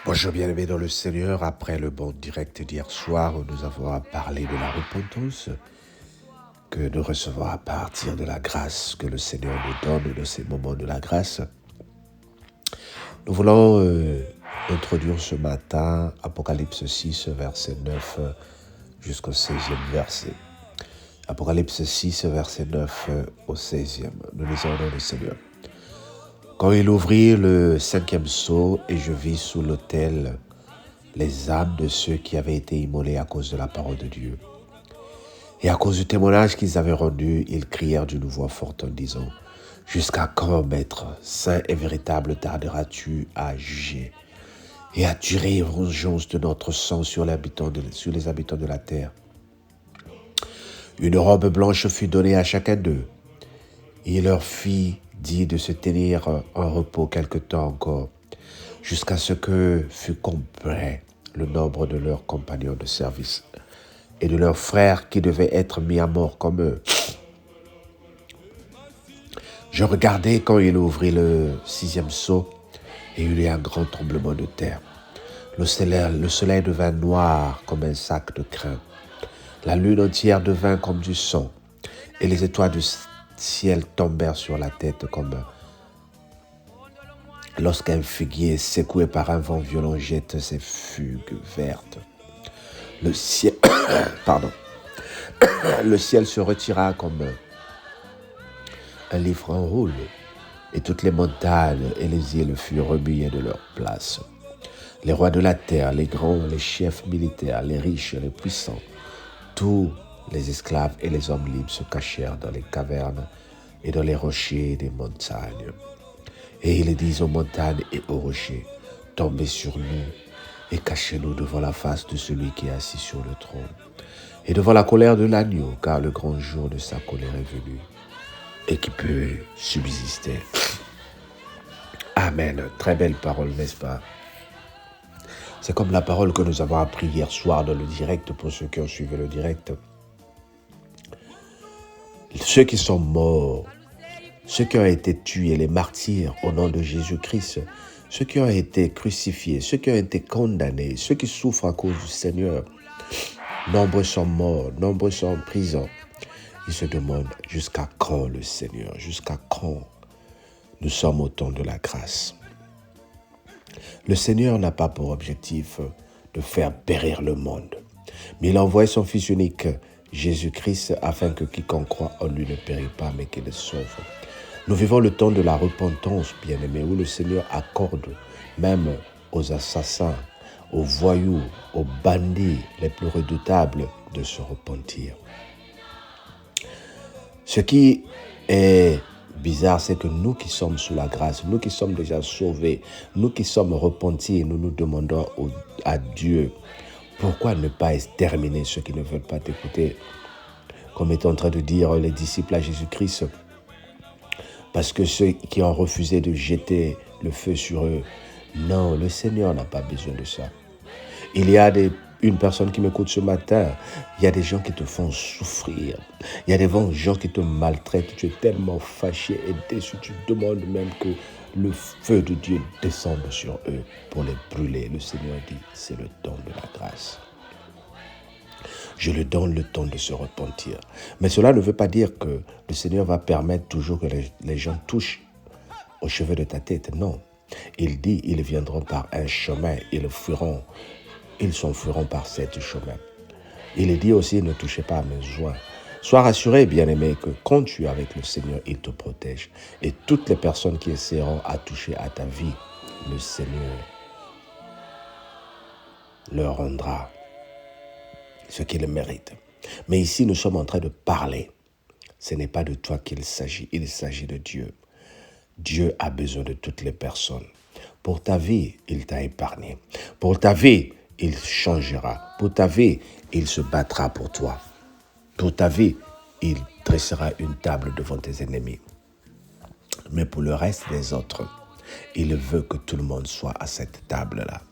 Bonjour bien-aimés dans le Seigneur, après le bon direct d'hier soir où nous avons parlé de la repentance que nous recevons à partir de la grâce que le Seigneur nous donne dans ces moments de la grâce. Nous voulons introduire ce matin Apocalypse 6, verset 9 jusqu'au 16e verset. Apocalypse 6, verset 9 au 16e. Nous lisons au nom du Seigneur. Quand il ouvrit le 5e sceau et je vis sous l'autel les âmes de ceux qui avaient été immolés à cause de la parole de Dieu. Et à cause du témoignage qu'ils avaient rendu, ils crièrent d'une voix forte en disant « Jusqu'à quand, Maître, saint et véritable, tarderas-tu à juger et à tirer vengeance de notre sang sur les habitants de la terre ?» Une robe blanche fut donnée à chacun d'eux, et il leur fit dit de se tenir en repos quelque temps encore, jusqu'à ce que fût complet le nombre de leurs compagnons de service et de leurs frères qui devaient être mis à mort comme eux. Je regardai quand il ouvrit le 6e sceau et il y eut un grand tremblement de terre. Le soleil devint noir comme un sac de crin. La lune entière devint comme du sang et les étoiles du ciel tombèrent sur la tête comme lorsqu'un figuier secoué par un vent violent jette ses fugues vertes. Le ciel, le ciel se retira comme un livre en roule, et toutes les montagnes et les îles furent remuées de leur place. Les rois de la terre, les grands, les chefs militaires, les riches, les puissants, tous les esclaves et les hommes libres se cachèrent dans les cavernes et dans les rochers des montagnes. Et il dit aux montagnes et aux rochers, tombez sur nous et cachez-nous devant la face de celui qui est assis sur le trône et devant la colère de l'agneau, car le grand jour de sa colère est venu et qui peut subsister. Amen. Très belle parole, n'est-ce pas? C'est comme la parole que nous avons appris hier soir dans le direct, pour ceux qui ont suivi le direct. Ceux qui sont morts, ceux qui ont été tués, les martyrs au nom de Jésus-Christ, ceux qui ont été crucifiés, ceux qui ont été condamnés, ceux qui souffrent à cause du Seigneur, nombreux sont morts, nombreux sont en prison. Ils se demandent jusqu'à quand le Seigneur, jusqu'à quand nous sommes au temps de la grâce. Le Seigneur n'a pas pour objectif de faire périr le monde, mais il a envoyé son Fils unique, Jésus-Christ, afin que quiconque croit en lui ne périsse pas, mais qu'il le sauve. Nous vivons le temps de la repentance, bien-aimés, où le Seigneur accorde même aux assassins, aux voyous, aux bandits les plus redoutables de se repentir. Ce qui est bizarre, c'est que nous qui sommes sous la grâce, nous qui sommes déjà sauvés, nous qui sommes repentis, nous nous demandons à Dieu, pourquoi ne pas exterminer ceux qui ne veulent pas t'écouter, comme est en train de dire les disciples à Jésus-Christ, parce que ceux qui ont refusé de jeter le feu sur eux, non, le Seigneur n'a pas besoin de ça. Il y a une personne qui m'écoute ce matin, il y a des gens qui te font souffrir, il y a des gens qui te maltraitent, tu es tellement fâché et déçu, tu demandes même que le feu de Dieu descende sur eux pour les brûler. Le Seigneur dit, c'est le temps de la grâce. Je lui donne le temps de se repentir. Mais cela ne veut pas dire que le Seigneur va permettre toujours que les gens touchent aux cheveux de ta tête. Non. Il dit, ils viendront par un chemin, ils s'enfuiront par cet chemin. Il dit aussi, ne touchez pas à mes joints. Sois rassuré, bien-aimé, que quand tu es avec le Seigneur, il te protège. Et toutes les personnes qui essaieront à toucher à ta vie, le Seigneur leur rendra ce qu'ils méritent. Mais ici, nous sommes en train de parler. Ce n'est pas de toi qu'il s'agit, il s'agit de Dieu. Dieu a besoin de toutes les personnes. Pour ta vie, il t'a épargné. Pour ta vie, il changera. Pour ta vie, il se battra pour toi. Pour ta vie, il dressera une table devant tes ennemis. Mais pour le reste des autres, il veut que tout le monde soit à cette table-là.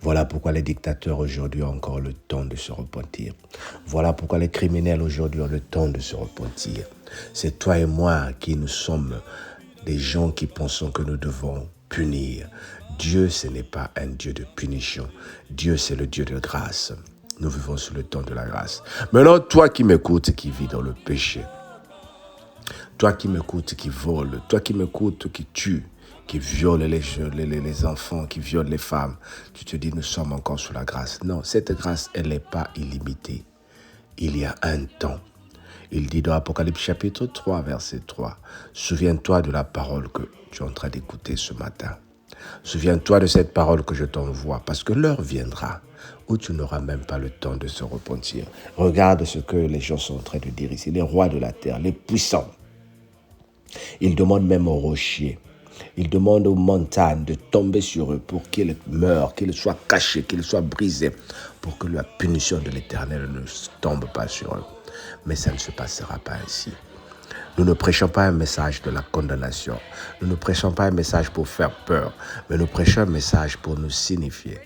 Voilà pourquoi les dictateurs aujourd'hui ont encore le temps de se repentir. Voilà pourquoi les criminels aujourd'hui ont le temps de se repentir. C'est toi et moi qui nous sommes des gens qui pensons que nous devons punir. Dieu, ce n'est pas un Dieu de punition. Dieu, c'est le Dieu de grâce. Nous vivons sous le temps de la grâce. Maintenant, toi qui m'écoutes, qui vis dans le péché, toi qui m'écoutes, qui vole, toi qui m'écoutes, qui tue, qui viole les enfants, qui viole les femmes, tu te dis, nous sommes encore sous la grâce. Non, cette grâce, elle n'est pas illimitée. Il y a un temps. Il dit dans Apocalypse chapitre 3, verset 3, « Souviens-toi de la parole que tu es en train d'écouter ce matin. Souviens-toi de cette parole que je t'envoie, parce que l'heure viendra où tu n'auras même pas le temps de se repentir. » Regarde ce que les gens sont en train de dire ici, les rois de la terre, les puissants. Ils demandent même aux rochers, ils demandent aux montagnes de tomber sur eux pour qu'ils meurent, qu'ils soient cachés, qu'ils soient brisés, pour que la punition de l'Éternel ne tombe pas sur eux. Mais ça ne se passera pas ainsi. Nous ne prêchons pas un message de la condamnation. Nous ne prêchons pas un message pour faire peur, mais nous prêchons un message pour nous signifier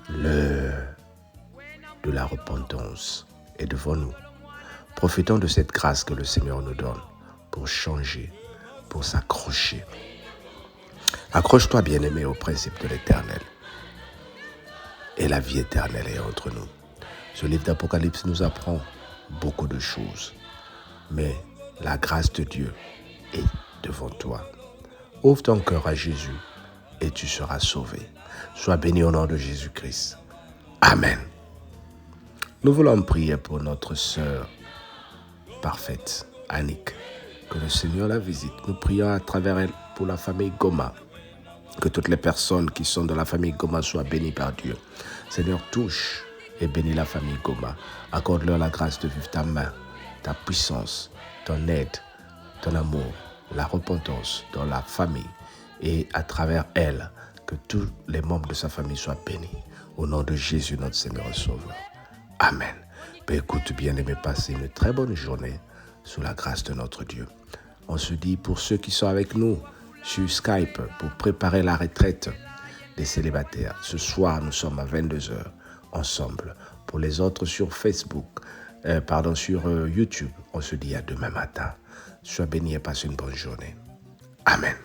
l'heure de la repentance est devant nous. Profitons de cette grâce que le Seigneur nous donne pour changer, pour s'accrocher. Accroche-toi, bien-aimé, au principe de l'Éternel. Et la vie éternelle est entre nous. Ce livre d'Apocalypse nous apprend beaucoup de choses. Mais la grâce de Dieu est devant toi. Ouvre ton cœur à Jésus et tu seras sauvé. Sois béni au nom de Jésus-Christ. Amen. Nous voulons prier pour notre sœur parfaite, Annick. Que le Seigneur la visite. Nous prions à travers elle pour la famille Goma. Que toutes les personnes qui sont dans la famille Goma soient bénies par Dieu. Seigneur, touche et bénis la famille Goma. Accorde-leur la grâce de vivre ta main, ta puissance, ton aide, ton amour, la repentance dans la famille et à travers elle, que tous les membres de sa famille soient bénis. Au nom de Jésus, notre Seigneur et Sauveur. Amen. Écoute, bien-aimé, passez une très bonne journée sous la grâce de notre Dieu. On se dit pour ceux qui sont avec nous sur Skype pour préparer la retraite des célibataires. Ce soir, nous sommes à 22h ensemble. Pour les autres sur Facebook, sur YouTube, on se dit à demain matin. Sois béni et passe une bonne journée. Amen.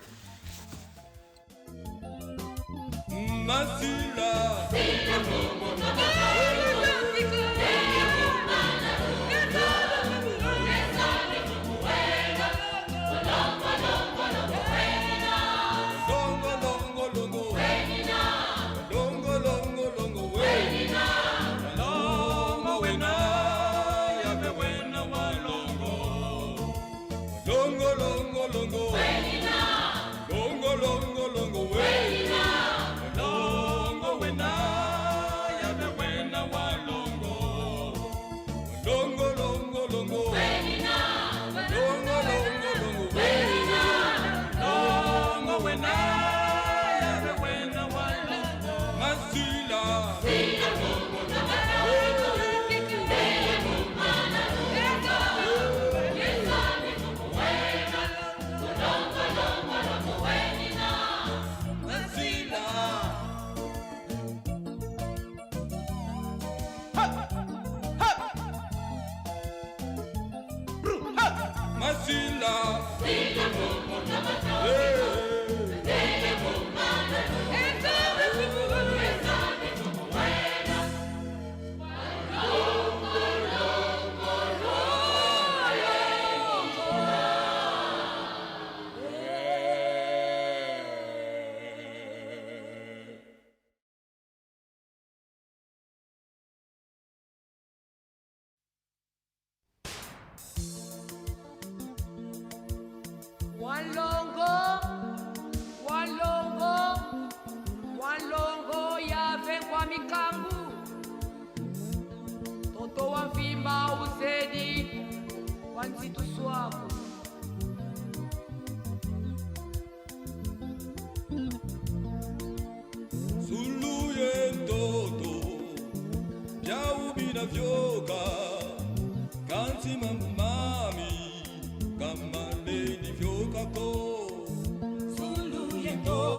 Walongo yave kwa mikangu toto wa mvimba uzedi wa nzitu swako Suluye ntoto Bya ubina vyoka Kanti mamuma